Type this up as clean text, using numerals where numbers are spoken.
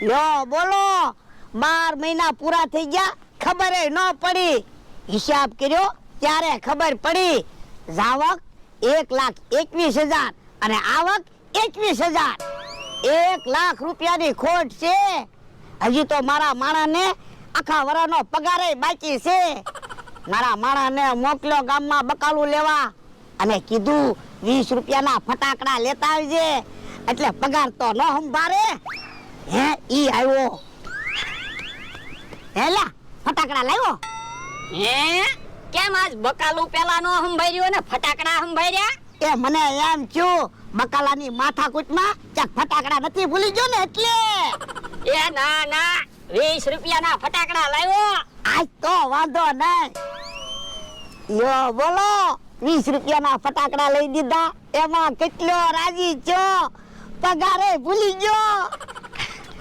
લ્યો બોલો 12 મહિના પૂરા થઈ ગયા ખબર ન પડી હિસાબ કર્યો ત્યારે ખબર પડી જાવક 1,21,000 અને આવક 21,000 1 લાખ રૂપિયાની ખોટ છે હજી તો મારા માણાને આખા વરાનો પગારે બાકી છે મારા માણાને મોકલ્યો ગામમાં બકાલું લેવા અને કીધું 20 રૂપિયાના ફટાકડા લેતા આવજે એટલે પગાર તો ન સંભાળે હે ઈ આવ્યો હેલા ફટાકડા લાવ્યો હે કેમ આજ બકાલું પેલા નો સંભાળ્યો ને ફટાકડા સંભાળ્યા એ મને એમ થયું બકાલાની માથાકૂટમાં ચાક ફટાકડા નથી ભૂલી ગયો ને એટલે એ ના ના 20 રૂપિયાના ફટાકડા લાવ્યો આજ તો વાંધો નહીં યો બોલો 20 રૂપિયાના ફટાકડા લઈ દીધા એમાં કેટલો રાજી છો પગારે ભૂલી ગયો